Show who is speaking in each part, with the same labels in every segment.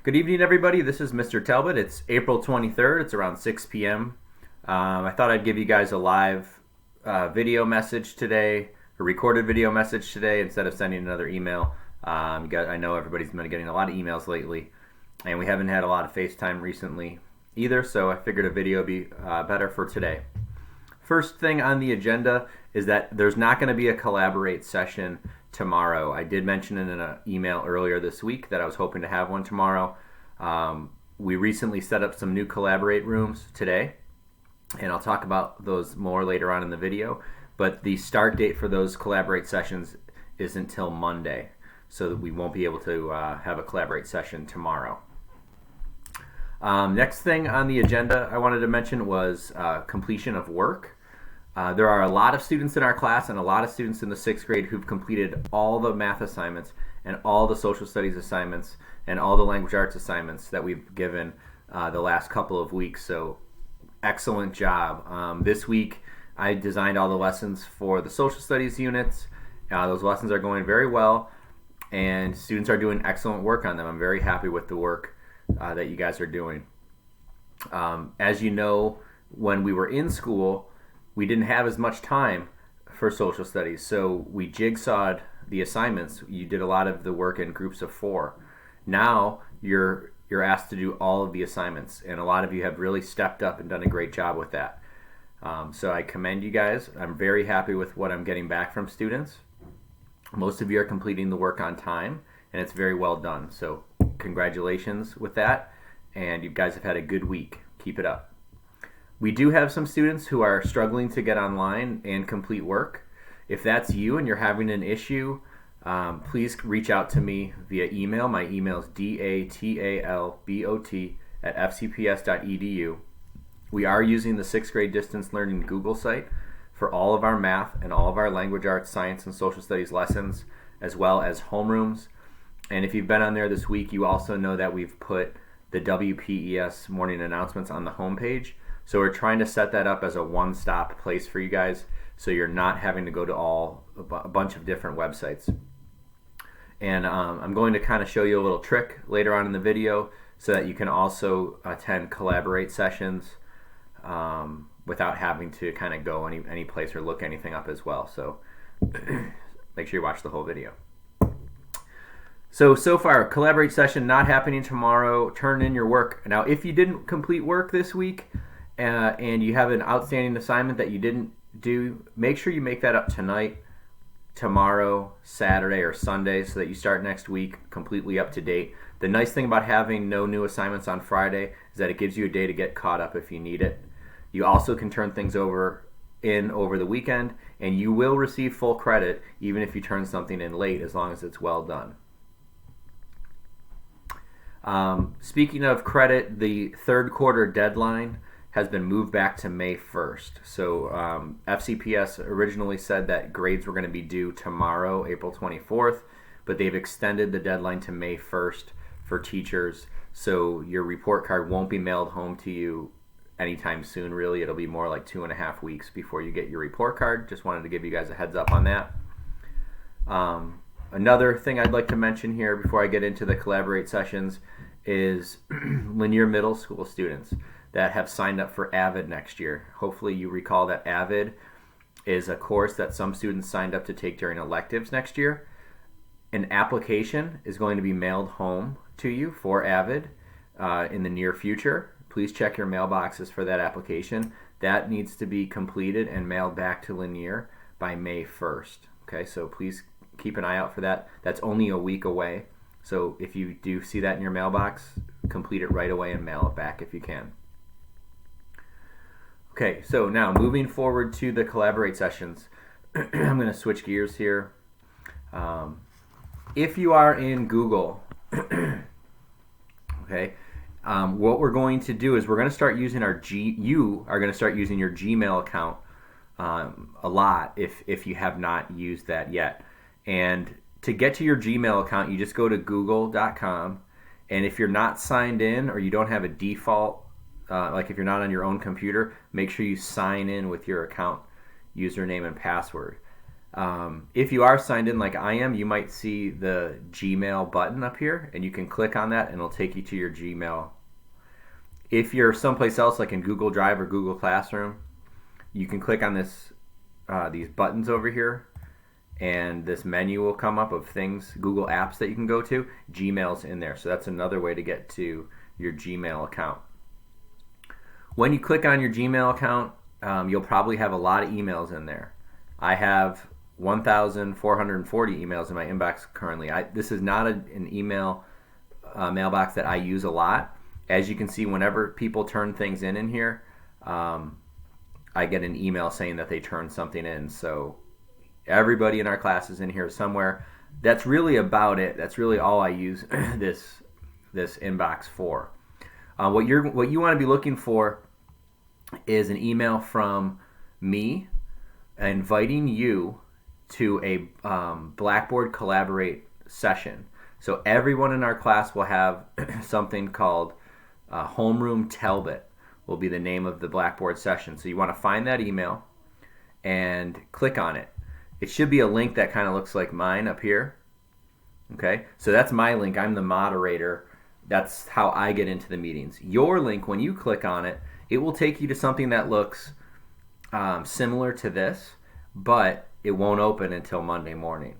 Speaker 1: Good evening, everybody. This is Mr. Talbot. It's April 23rd. It's around 6 p.m. I thought I'd give you guys a live video message today, a recorded video message today, instead of sending another email. I know everybody's been getting a lot of emails lately, and we haven't had a lot of FaceTime recently either, so I figured a video would be better for today. First thing on the agenda is that there's not going to be a Collaborate session tomorrow. I did mention in an email earlier this week that I was hoping to have one tomorrow. We recently set up some new Collaborate rooms today, and I'll talk about those more later on in the video. But the start date for those Collaborate sessions is until Monday, so that we won't be able to have a Collaborate session tomorrow. Next thing on the agenda I wanted to mention was completion of work. There are a lot of students in our class and a lot of students in the 6th grade who've completed all the math assignments and all the social studies assignments and all the language arts assignments that we've given the last couple of weeks. So excellent job. This week I designed all the lessons for the social studies units. Those lessons are going very well, and students are doing excellent work on them. I'm very happy with the work that you guys are doing. As you know, when we were in school, we didn't have as much time for social studies, so we jigsawed the assignments. You did a lot of the work in groups of 4. Now you're asked to do all of the assignments, and a lot of you have really stepped up and done a great job with that. So I commend you guys. I'm very happy with what I'm getting back from students. Most of you are completing the work on time, and it's very well done. So congratulations with that, and you guys have had a good week. Keep it up. We do have some students who are struggling to get online and complete work. If that's you and you're having an issue, please reach out to me via email. My email is datalbot@fcps.edu. We are using the 6th grade distance learning Google site for all of our math and all of our language arts, science, and social studies lessons, as well as homerooms. And if you've been on there this week, you also know that we've put the WPES morning announcements on the homepage. So we're trying to set that up as a one-stop place for you guys, so you're not having to go to a bunch of different websites. And I'm going to kind of show you a little trick later on in the video so that you can also attend Collaborate sessions without having to kind of go any place or look anything up as well. So make sure you watch the whole video. So far, Collaborate session not happening tomorrow. Turn in your work. Now, if you didn't complete work this week, and you have an outstanding assignment that you didn't do, make sure you make that up tonight, tomorrow, Saturday, or Sunday, so that you start next week completely up to date. The nice thing about having no new assignments on Friday is that it gives you a day to get caught up if you need it. You also can turn things over the weekend, and you will receive full credit even if you turn something in late, as long as it's well done. Speaking of credit, the 3rd quarter deadline has been moved back to May 1st. So FCPS originally said that grades were going to be due tomorrow, April 24th, but they've extended the deadline to May 1st for teachers. So your report card won't be mailed home to you anytime soon, really. It'll be more like 2.5 weeks before you get your report card. Just wanted to give you guys a heads up on that. Another thing I'd like to mention here before I get into the Collaborate sessions is Lanier Middle School students that have signed up for AVID next year. Hopefully you recall that AVID is a course that some students signed up to take during electives next year. An application is going to be mailed home to you for AVID in the near future. Please check your mailboxes for that application. That needs to be completed and mailed back to Lanier by May 1st. Okay, so please keep an eye out for that. That's only a week away. So if you do see that in your mailbox, complete it right away and mail it back if you can. Okay, so now moving forward to the Collaborate sessions, I'm going to switch gears here. If you are in Google, okay, what we're going to do is we're going to start using you are going to start using your Gmail account a lot if you have not used that yet. And to get to your Gmail account, you just go to google.com, and if you're not signed in or you don't have a default, like if you're not on your own computer, make sure you sign in with your account username and password. If you are signed in like I am, you might see the Gmail button up here, and you can click on that and it'll take you to your Gmail. If you're someplace else like in Google Drive or Google Classroom, you can click on these buttons over here, and this menu will come up of things, Google Apps that you can go to. Gmail's in there, so that's another way to get to your Gmail account. When you click on your Gmail account, you'll probably have a lot of emails in there. I have 1,440 emails in my inbox currently. This is not an email mailbox that I use a lot. As you can see, whenever people turn things in here, I get an email saying that they turned something in. So everybody in our class is in here somewhere. That's really about it. That's really all I use this inbox for. What you want to be looking for is an email from me inviting you to a Blackboard Collaborate session. So everyone in our class will have something called Homeroom Talbot will be the name of the Blackboard session. So you want to find that email and click on it. It should be a link that kind of looks like mine up here. Okay, so that's my link. I'm the moderator. That's how I get into the meetings. Your link, when you click on it, it will take you to something that looks similar to this, but it won't open until Monday morning.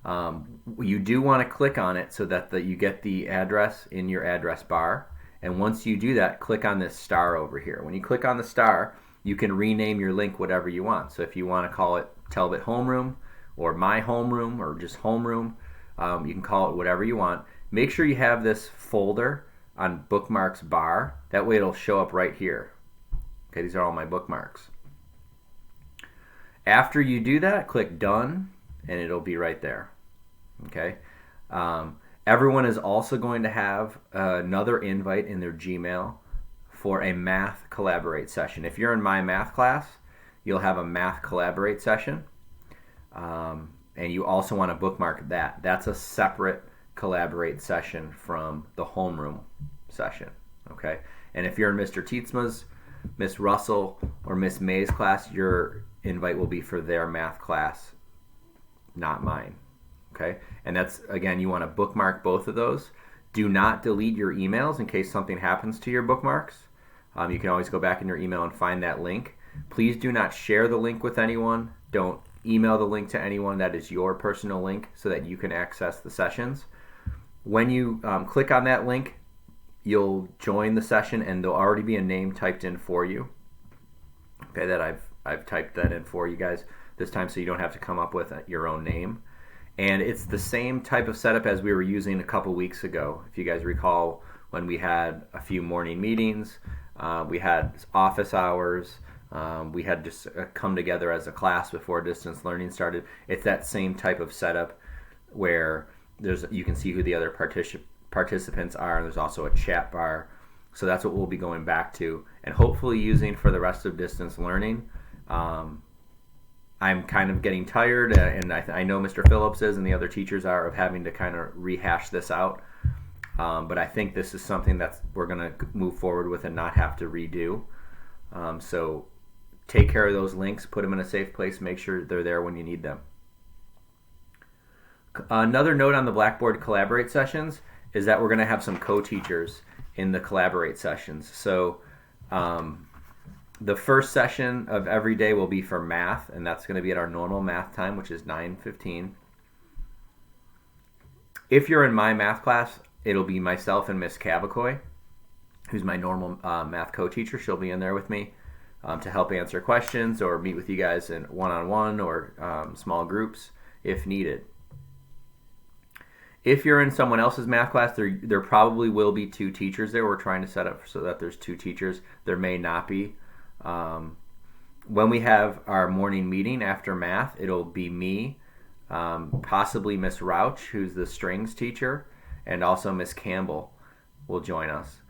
Speaker 1: You do want to click on it so that you get the address in your address bar. And once you do that, click on this star over here. When you click on the star, you can rename your link whatever you want. So if you want to call it Talbot Homeroom or My Homeroom or just Homeroom, you can call it whatever you want. Make sure you have this folder on bookmarks bar. That way it'll show up right here. Okay, these are all my bookmarks. After you do that, click Done, and it'll be right there. Okay. Everyone is also going to have another invite in their Gmail for a Math Collaborate session. If you're in my math class, you'll have a Math Collaborate session, and you also want to bookmark that. That's a separate Collaborate session from the homeroom session. Okay, and if you're in Mr. Tietzma's, Miss Russell, or Miss May's class, your invite will be for their math class, not mine. Okay, and that's, again, you want to bookmark both of those. Do not delete your emails in case something happens to your bookmarks. You can always go back in your email and find that link. Please do not share the link with anyone. Don't email the link to anyone. That is your personal link so that you can access the sessions. When you click on that link, you'll join the session, and there'll already be a name typed in for you. Okay, that I've typed that in for you guys this time, so you don't have to come up with your own name. And it's the same type of setup as we were using a couple weeks ago. If you guys recall, when we had a few morning meetings, we had office hours, we had just come together as a class before distance learning started. It's that same type of setup where you can see who the other participants are, and there's also a chat bar. So that's what we'll be going back to and hopefully using for the rest of distance learning. I'm kind of getting tired, and I know Mr. Phillips is, and the other teachers are, of having to kind of rehash this out. But I think this is something that we're going to move forward with and not have to redo. So take care of those links, put them in a safe place, make sure they're there when you need them. Another note on the Blackboard Collaborate sessions is that we're going to have some co-teachers in the Collaborate sessions. So the first session of every day will be for math, and that's going to be at our normal math time, which is 9:15. If you're in my math class, it'll be myself and Miss Cavacoy, who's my normal math co-teacher. She'll be in there with me to help answer questions or meet with you guys in one-on-one or small groups if needed. If you're in someone else's math class, there probably will be two teachers there. We're trying to set up so that there's two teachers. There may not be. When we have our morning meeting after math, it'll be me, possibly Miss Rauch, who's the strings teacher, and also Miss Campbell will join us.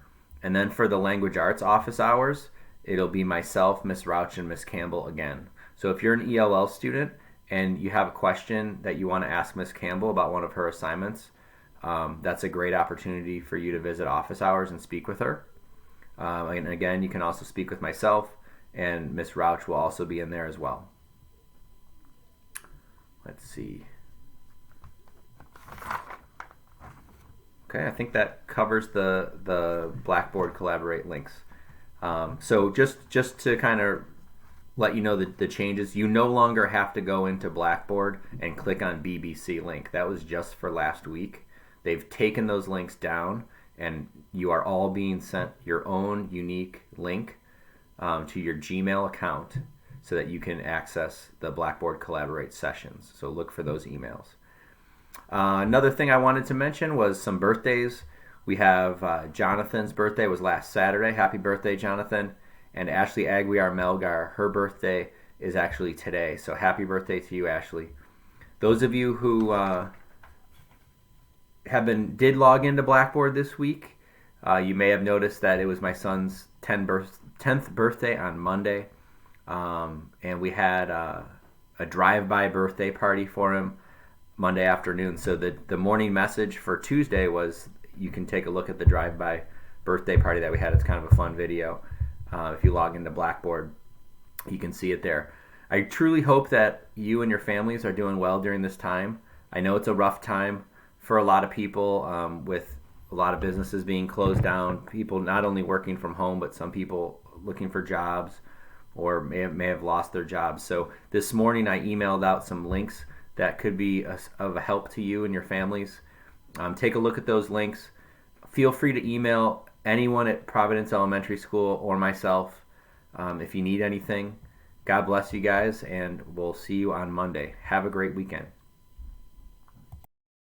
Speaker 1: And then for the language arts office hours, it'll be myself, Miss Rauch, and Miss Campbell again. So if you're an ELL student and you have a question that you want to ask Miss Campbell about one of her assignments, that's a great opportunity for you to visit office hours and speak with her. And again, you can also speak with myself, and Miss Rauch will also be in there as well. Let's see. Okay, I think that covers the Blackboard Collaborate links. So just to kind of let you know the changes, you no longer have to go into Blackboard and click on BBC link. That was just for last week. They've taken those links down, and you are all being sent your own unique link to your Gmail account so that you can access the Blackboard Collaborate sessions. So look for those emails. Another thing I wanted to mention was some birthdays. We have Jonathan's birthday was last Saturday. Happy birthday, Jonathan. And Ashley Aguiar Melgar, her birthday is actually today. So happy birthday to you, Ashley. Those of you who did log into Blackboard this week, you may have noticed that it was my son's 10th birthday on Monday. And we had a drive-by birthday party for him Monday afternoon. So the morning message for Tuesday was, you can take a look at the drive-by birthday party that we had. It's kind of a fun video. If you log into Blackboard, you can see it there. I truly hope that you and your families are doing well during this time. I know it's a rough time for a lot of people, with a lot of businesses being closed down, people not only working from home, but some people looking for jobs or may have lost their jobs. So this morning I emailed out some links that could be of a help to you and your families. Take a look at those links. Feel free to email anyone at Providence Elementary School or myself if you need anything. God bless you guys, and we'll see you on Monday. Have a great weekend.